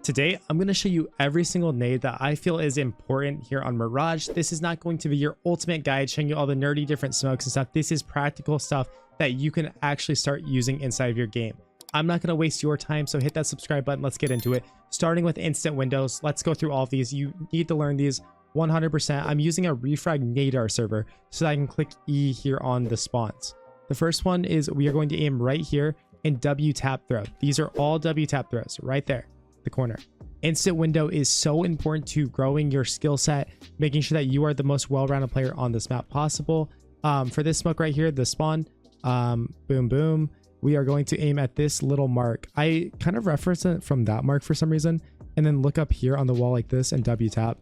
Today, I'm going to show you every single nade that I feel is important here on Mirage. This is not going to be your ultimate guide showing you all the nerdy different smokes and stuff. This is practical stuff that you can actually start using inside of your game. I'm not going to waste your time, so hit that subscribe button. Let's get into it. Starting with instant windows, let's go through all of these. You need to learn these 100%. I'm using a refrag Nade server so that I can click E here on the spawns. The first one is we are going to aim right here and W tap throw. These are all W tap throws right there. The corner. Instant window is so important to growing your skill set, making sure that you are the most well-rounded player on this map possible. For this smoke right here, the spawn, boom, boom, we are going to aim at this little mark. I kind of reference it from that mark for some reason, and then look up here on the wall like this and W tap.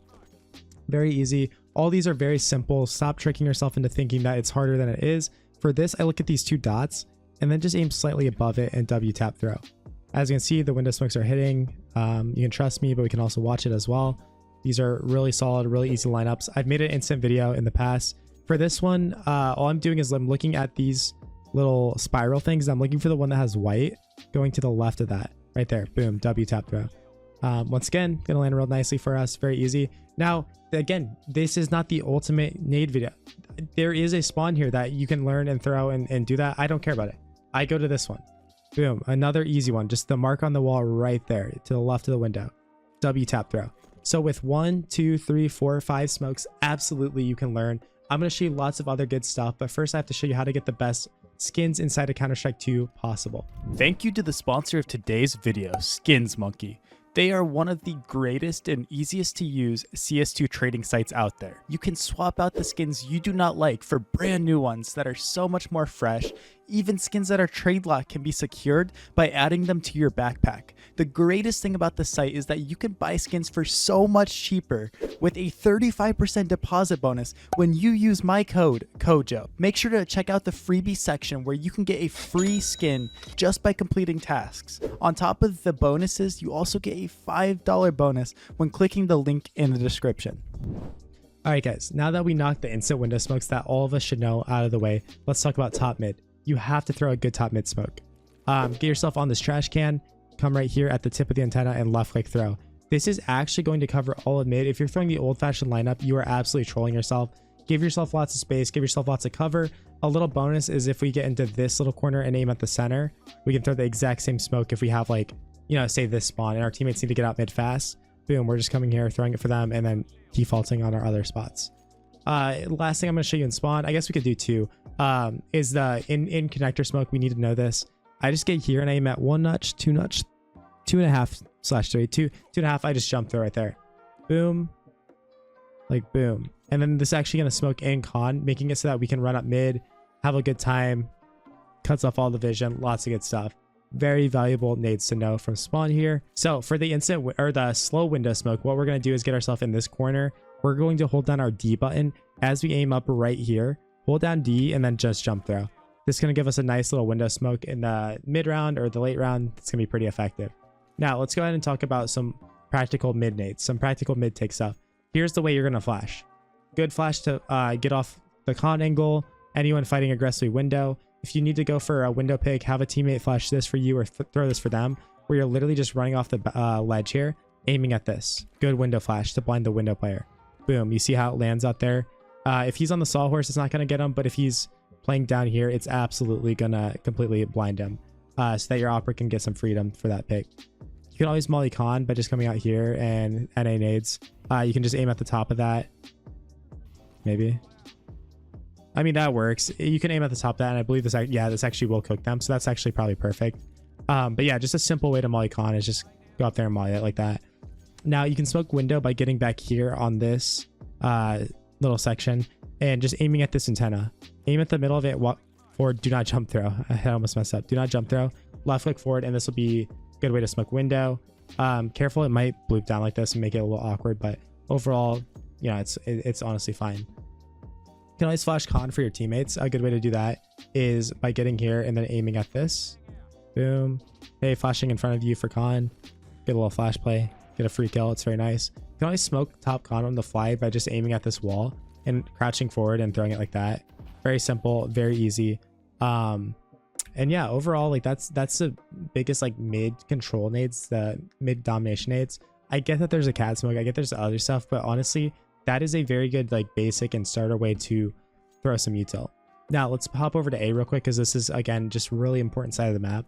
Very easy. All these are very simple. Stop tricking yourself into thinking that it's harder than it is. For this, I look at these two dots and then just aim slightly above it and W tap throw. As you can see, the window smokes are hitting. You can trust me, but we can also watch it as well. These are really solid, really easy lineups. I've made an instant video in the past. For this one, all I'm doing is I'm looking at these little spiral things. I'm looking for the one that has white going to the left of that. Right there. Boom. W tap throw. Once again, gonna land real nicely for us. Very easy. Now, again, this is not the ultimate nade video. There is a spawn here that you can learn and throw and do that. I don't care about it. I go to this one. Boom, another easy one. Just the mark on the wall right there to the left of the window. W tap throw. So with 1, 2, 3, 4, 5 smokes, absolutely you can learn. I'm going to show you lots of other good stuff, but first I have to show you how to get the best skins inside of Counter-Strike 2 possible. Thank you to the sponsor of today's video, Skins Monkey. They are one of the greatest and easiest to use CS2 trading sites out there. You can swap out the skins you do not like for brand new ones that are so much more fresh. Even skins that are trade locked can be secured by adding them to your backpack. The greatest thing about the site is that you can buy skins for so much cheaper with a 35% deposit bonus when you use my code CoJoMo. Make sure to check out the freebie section where you can get a free skin just by completing tasks. On top of the bonuses, you also get a $5 bonus when clicking the link in the description. Alright guys, now that we knocked the instant window smokes that all of us should know out of the way, let's talk about top mid. You have to throw a good top mid smoke. Get yourself on this trash can, come right here at the tip of the antenna and left click throw. This is actually going to cover all of mid. If you're throwing the old fashioned lineup, you are absolutely trolling yourself. Give yourself lots of space, give yourself lots of cover. A little bonus is if we get into this little corner and aim at the center, we can throw the exact same smoke if we have like, you know, say this spawn and our teammates need to get out mid fast. Boom, we're just coming here, throwing it for them and then defaulting on our other spots. Last thing I'm going to show you in spawn, I guess we could do two, is the in connector smoke. We need to know this. I just get here and I aim at 1 notch, 2 notch, 2.5/3, 2.5. I just jump through right there. Boom. Like boom. And then this is actually going to smoke in con, making it so that we can run up mid, have a good time, cuts off all the vision, lots of good stuff. Very valuable nades to know from spawn here. So for the instant or the slow window smoke, what we're going to do is get ourselves in this corner. We're going to hold down our D button as we aim up right here. Hold down D and then just jump throw. This is going to give us a nice little window smoke in the mid round or the late round. It's going to be pretty effective. Now let's go ahead and talk about some practical mid nades, some practical mid take stuff. Here's the way you're going to flash. Good flash to get off the con angle. Anyone fighting aggressively window. If you need to go for a window pick, have a teammate flash this for you or throw this for them, where you're literally just running off the ledge here, aiming at this. Good window flash to blind the window player. Boom, you see how it lands out there. If he's on the sawhorse, it's not going to get him, but if he's playing down here, it's absolutely going to completely blind him, so that your opera can get some freedom for that pick. You can always molly con by just coming out here and NA nades. You can just aim at the top of that. Maybe. I mean, that works. You can aim at the top of that, and I believe this, yeah, this actually will cook them, so that's actually probably perfect. But yeah, just a simple way to molly con is just go up there and molly it like that. Now you can smoke window by getting back here on this little section and just aiming at this antenna. Aim at the middle of it, walk forward, do not jump throw. I almost messed up. Do not jump throw. Left click forward, and this will be a good way to smoke window. Careful, it might bloop down like this and make it a little awkward, but overall, you know, it's honestly fine. You can always flash con for your teammates. A good way to do that is by getting here and then aiming at this. Boom. Hey, flashing in front of you for con. Get a little flash play. Get a free kill. It's very nice. You can always smoke top con on the fly by just aiming at this wall and crouching forward and throwing it like that. Very simple, very easy. And And yeah, overall, like that's the biggest like mid control nades, the mid domination nades. I get that there's a cat smoke, I get there's other stuff, but honestly, that is a very good like basic and starter way to throw some util. Now let's hop over to A real quick, because this is again just really important side of the map.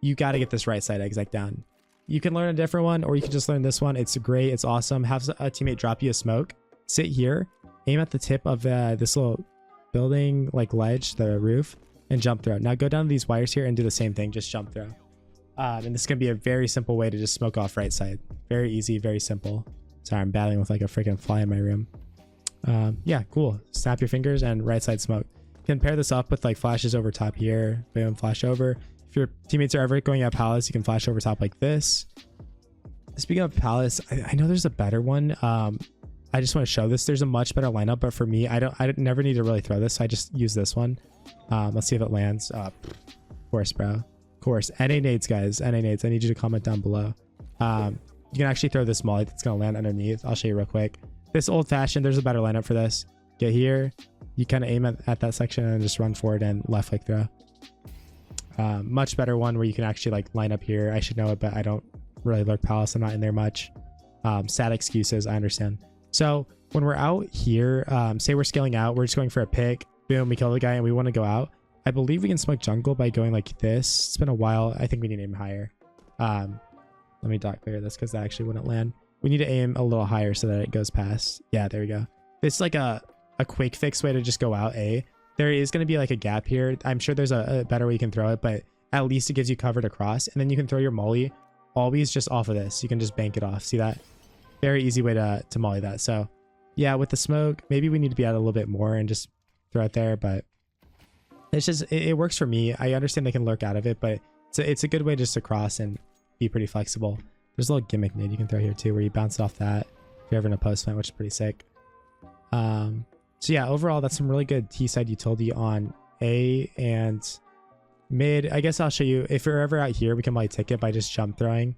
You got to get this right side exec down. You can learn a different one, or you can just learn this one. It's great, it's awesome. Have a teammate drop you a smoke, sit here, aim at the tip of this little building like ledge, the roof, and jump throw. Now go down to these wires here and do the same thing, just jump throw. And this is gonna be a very simple way to just smoke off right side. Very easy, very simple. Sorry, I'm battling with like a freaking fly in my room. Yeah, cool. Snap your fingers and right side smoke. You can pair this up with like flashes over top here. Boom, flash over. If your teammates are ever going at palace, you can flash over top like this. Speaking of palace, I know there's a better one. I just want to show this. There's a much better lineup, but for me, I never need to really throw this, so I just use this one. Let's see if it lands. Of course, bro. Of course. NA nades, guys. NA nades. I need you to comment down below. You can actually throw this molly that's going to land underneath. I'll show you real quick. This old fashioned, there's a better lineup for this. Get here. You kind of aim at that section and just run forward and left click throw. Much better one where you can actually like line up here. I should know it, but I don't really lurk palace. I'm not in there much. Sad excuses. I understand. So when we're out here, say we're scaling out, we're just going for a pick. Boom, we kill the guy and we want to go out. I believe we can smoke jungle by going like this. It's been a while. I think we need to aim higher. Let me dot clear this because that actually wouldn't land. We need to aim a little higher so that it goes past. Yeah, there we go. It's like a quick fix way to just go out A. There is going to be like a gap here. I'm sure there's a better way you can throw it, but at least it gives you cover to cross. And then you can throw your molly always just off of this. You can just bank it off. See that? Very easy way to molly that. So yeah, with the smoke, maybe we need to be out a little bit more and just throw it there, but it's just, it works for me. I understand they can lurk out of it, but it's a good way just to cross and be pretty flexible. There's a little gimmick nade you can throw here too, where you bounce it off that if you're ever in a post fight, which is pretty sick. So yeah, overall, that's some really good T-side utility on A and mid. I guess I'll show you, if you're ever out here, we can like tick it by just jump throwing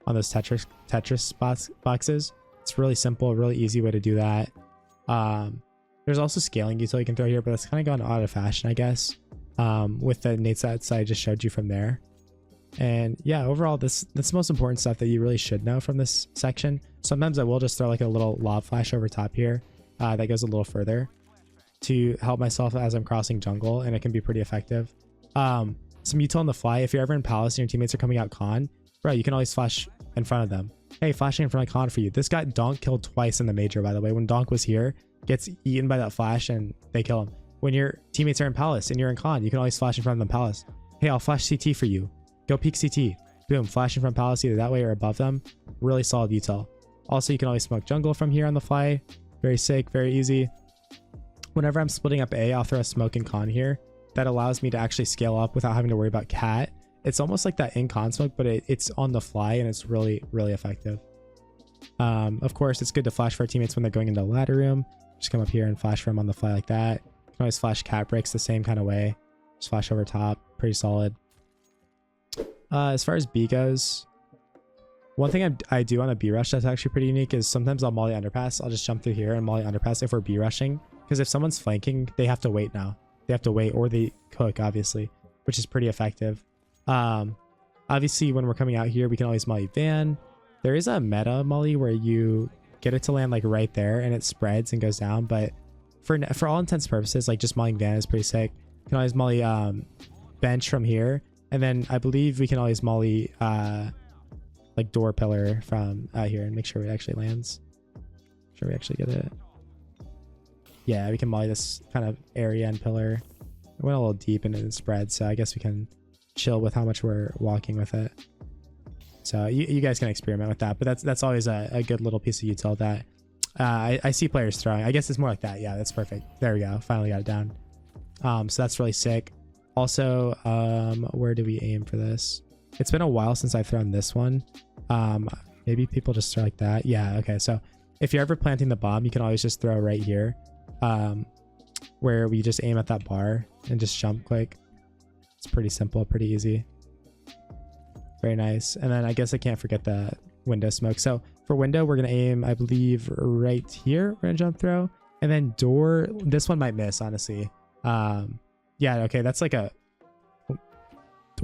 on those Tetris boxes. It's really simple, really easy way to do that. There's also scaling utility you can throw here, but that's kind of gone out of fashion, I guess, with the nade sets I just showed you from there. And yeah, overall, that's the most important stuff that you really should know from this section. Sometimes I will just throw like a little lob flash over top here that goes a little further to help myself as I'm crossing jungle, and it can be pretty effective. Some util on the fly. If you're ever in palace and your teammates are coming out con, bro, you can always flash in front of them. Hey, flashing in front of con for you. This got Donk killed twice in the major, by the way. When Donk was here, gets eaten by that flash and they kill him. When your teammates are in palace and you're in con, you can always flash in front of them palace. Hey, I'll flash CT for you. Go peek CT. Boom, flash in front of palace either that way or above them. Really solid util. Also, you can always smoke jungle from here on the fly. Very sick, very easy. Whenever I'm splitting up A, I'll throw a smoke in con here. That allows me to actually scale up without having to worry about cat. It's almost like that in con smoke, but it's on the fly and it's really, really effective. Of course, it's good to flash for our teammates when they're going into the ladder room. Just come up here and flash for them on the fly like that. You can always flash cat breaks the same kind of way. Just flash over top. Pretty solid. As far as B goes, one thing I do on a B rush that's actually pretty unique is sometimes I'll molly underpass. I'll just jump through here and molly underpass if we're B rushing. Because if someone's flanking, they have to wait now. They have to wait, or they cook, obviously, which is pretty effective. Obviously, when we're coming out here, we can always molly van. There is a meta molly where you get it to land like right there and it spreads and goes down. But for all intents and purposes, like just mollying van is pretty sick. You can always molly bench from here. And then I believe we can always molly like door pillar from out here and make sure it actually lands. Make sure we actually get it. Yeah, we can molly this kind of area and pillar. It went a little deep and it spread, so I guess we can chill with how much we're walking with it. So you guys can experiment with that, but that's always a good little piece of util that I see players throwing. I guess it's more like that. Yeah, that's perfect. There we go. Finally got it down. So that's really sick. Also, where do we aim for this? It's been a while since I've thrown this one. Maybe people just throw like that. Yeah, okay. So if you're ever planting the bomb, you can always just throw right here, where we just aim at that bar and just jump quick. It's pretty simple, pretty easy. Very nice. And then I guess I can't forget the window smoke. So for window, we're going to aim, I believe, right here. We're going to jump throw. And then door, this one might miss, honestly. Yeah, okay. That's like a...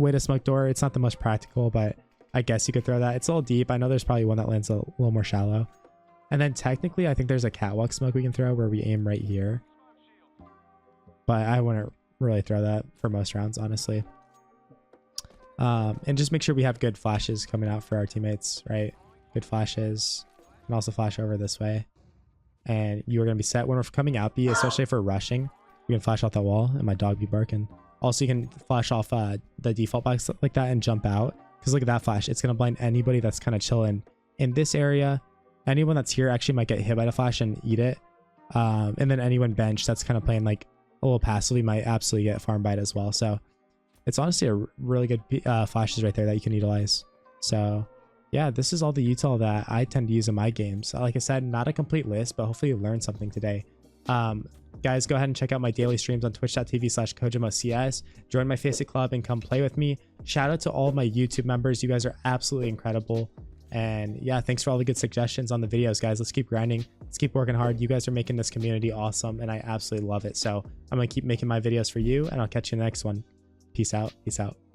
way to smoke door. It's not the most practical, but I guess you could throw that. It's a little deep. I know there's probably one that lands a little more shallow. And then technically, I think there's a catwalk smoke we can throw where we aim right here. But I wouldn't really throw that for most rounds, honestly. And just make sure we have good flashes coming out for our teammates, right? Good flashes. And also flash over this way. And you are going to be set when we're coming out B, especially if we're rushing. We can flash off that wall and my dog be barking. Also, you can flash off the default box like that and jump out. Because look at that flash. It's going to blind anybody that's kind of chilling in this area. Anyone that's here actually might get hit by the flash and eat it. And then anyone bench that's kind of playing like a little passively might absolutely get farm by it as well. So it's honestly a really good flashes right there that you can utilize. So yeah, this is all the util that I tend to use in my games. Like I said, not a complete list, but hopefully you learned something today. Guys, go ahead and check out my daily streams on twitch.tv/CoJoMoCS. Join my Face It Club and come play with me. Shout out to all of my YouTube members. You guys are absolutely incredible. And yeah, thanks for all the good suggestions on the videos, guys. Let's keep grinding. Let's keep working hard. You guys are making this community awesome, and I absolutely love it. So I'm going to keep making my videos for you, and I'll catch you in the next one. Peace out. Peace out.